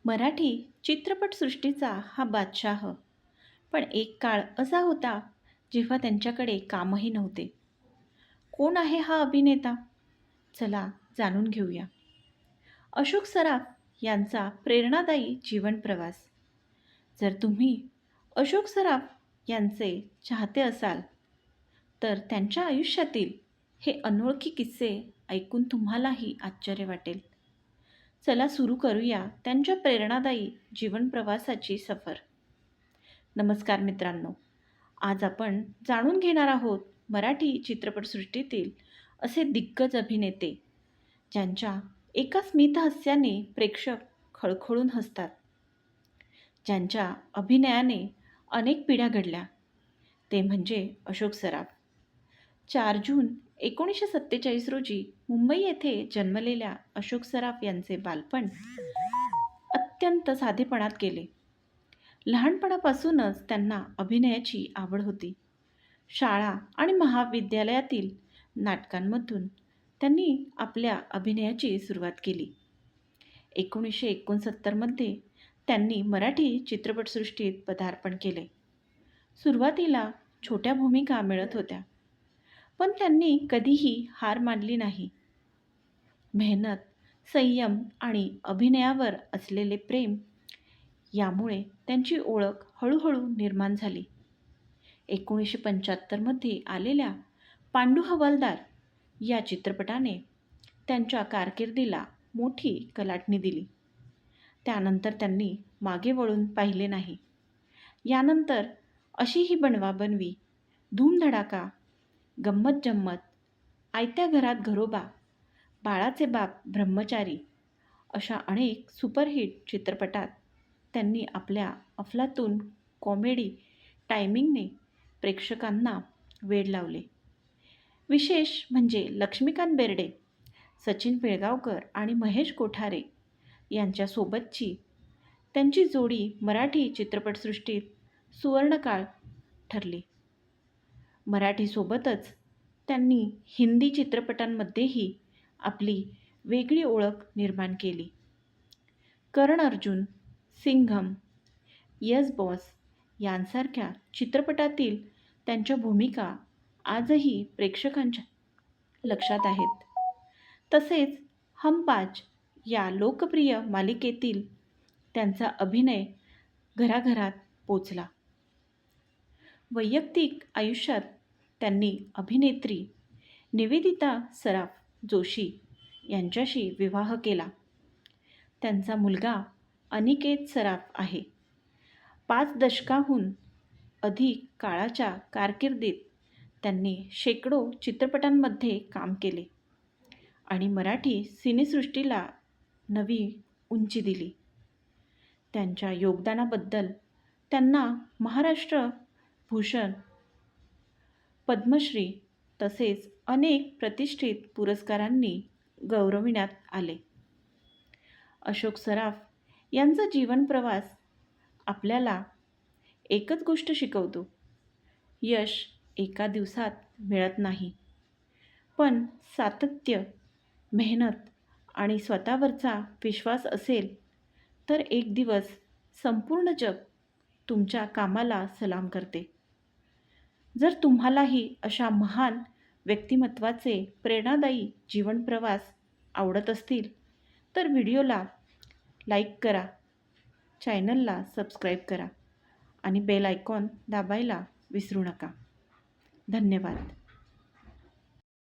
मराठी चित्रपटसृष्टीचा हा बादशाह. पण एक काळ असा होता जेव्हा त्यांच्याकडे कामही नव्हते. कोण आहे हा अभिनेता? चला जाणून घेऊया. अशोक सराफ यांचा प्रेरणादायी जीवन प्रवास. जर तुम्ही अशोक सराफ यांचे चाहते असाल तर त्यांच्या आयुष्यातील हे अनोळखी किस्से ऐकून तुम्हालाही आश्चर्य वाटेल. चला सुरू करूया त्यांच्या प्रेरणादायी जीवन प्रवासाची सफर. नमस्कार मित्रांनो, आज आपण जाणून घेणार आहोत मराठी चित्रपटसृष्टीतील असे दिग्गज अभिनेते ज्यांच्या एका स्मितहास्याने प्रेक्षक खळखळून हसतात, ज्यांच्या अभिनयाने अनेक पिढ्या घडल्या. ते म्हणजे अशोक सराफ. 4 जून 1947 रोजी मुंबई येथे जन्मलेल्या अशोक सराफ यांचे बालपण अत्यंत साधेपणात गेले. लहानपणापासूनच त्यांना अभिनयाची आवड होती. शाळा आणि महाविद्यालयातील नाटकांमधून त्यांनी आपल्या अभिनयाची सुरुवात केली. 1969मध्ये त्यांनी मराठी चित्रपटसृष्टीत पदार्पण केले. सुरुवातीला छोट्या भूमिका मिळत होत्या, पण त्यांनी कधीही हार मानली नाही. मेहनत, संयम आणि अभिनयावर असलेले प्रेम यामुळे त्यांची ओळख हळूहळू निर्माण झाली. 1975मध्ये आलेल्या पांडू हवालदार या चित्रपटाने त्यांच्या कारकिर्दीला मोठी कलाटणी दिली. त्यानंतर त्यांनी मागे वळून पाहिले नाही. यानंतर अशी ही बनवाबनवी, धूमधडाका, गंमत जम्मत, आयत्या घरात घरोबा, बाळाचे बाप ब्रह्मचारी अशा अनेक सुपरहिट चित्रपटात त्यांनी आपल्या अफलातून कॉमेडी टायमिंगने प्रेक्षकांना वेड लावले. विशेष म्हणजे लक्ष्मीकांत बेर्डे, सचिन पिळगावकर आणि महेश कोठारे यांच्यासोबतची त्यांची जोडी मराठी चित्रपटसृष्टीत सुवर्णकाळ ठरली. मराठीसोबतच त्यांनी हिंदी चित्रपटांमध्येही आपली वेगळी ओळख निर्माण केली. कर्ण अर्जुन, सिंघम, यस बॉस यांसारख्या चित्रपटातील त्यांच्या भूमिका आजही प्रेक्षकांच्या लक्षात आहेत. तसेच हम पाच या लोकप्रिय मालिकेतील त्यांचा अभिनय घराघरात पोचला. वैयक्तिक आयुष्यात त्यांनी अभिनेत्री निवेदिता सराफ जोशी यांच्याशी विवाह केला. त्यांचा मुलगा अनिकेत सराफ आहे. 5 दशकाहून अधिक काळाच्या कारकिर्दीत त्यांनी शेकडो चित्रपटांमध्ये काम केले आणि मराठी सिनेसृष्टीला नवी उंची दिली. त्यांच्या योगदानाबद्दल त्यांना महाराष्ट्र भूषण, पद्मश्री तसेच अनेक प्रतिष्ठित पुरस्कारांनी गौरविण्यात आले. अशोक सराफ यांचा जीवन प्रवास आपल्याला एकच गोष्ट शिकवतो: यश एका दिवसात मिळत नाही, पण सातत्य, मेहनत आणि स्वतःवरचा विश्वास असेल तर एक दिवस संपूर्ण जग तुमच्या कामाला सलाम करते. जर तुम्हालाही अशा महान व्यक्तिमत्वाचे प्रेरणादायी जीवन प्रवास आवडत असतील तर व्हिडिओला लाईक करा, चॅनलला सबस्क्राईब करा आणि बेल आयकॉन दाबायला विसरू नका. धन्यवाद.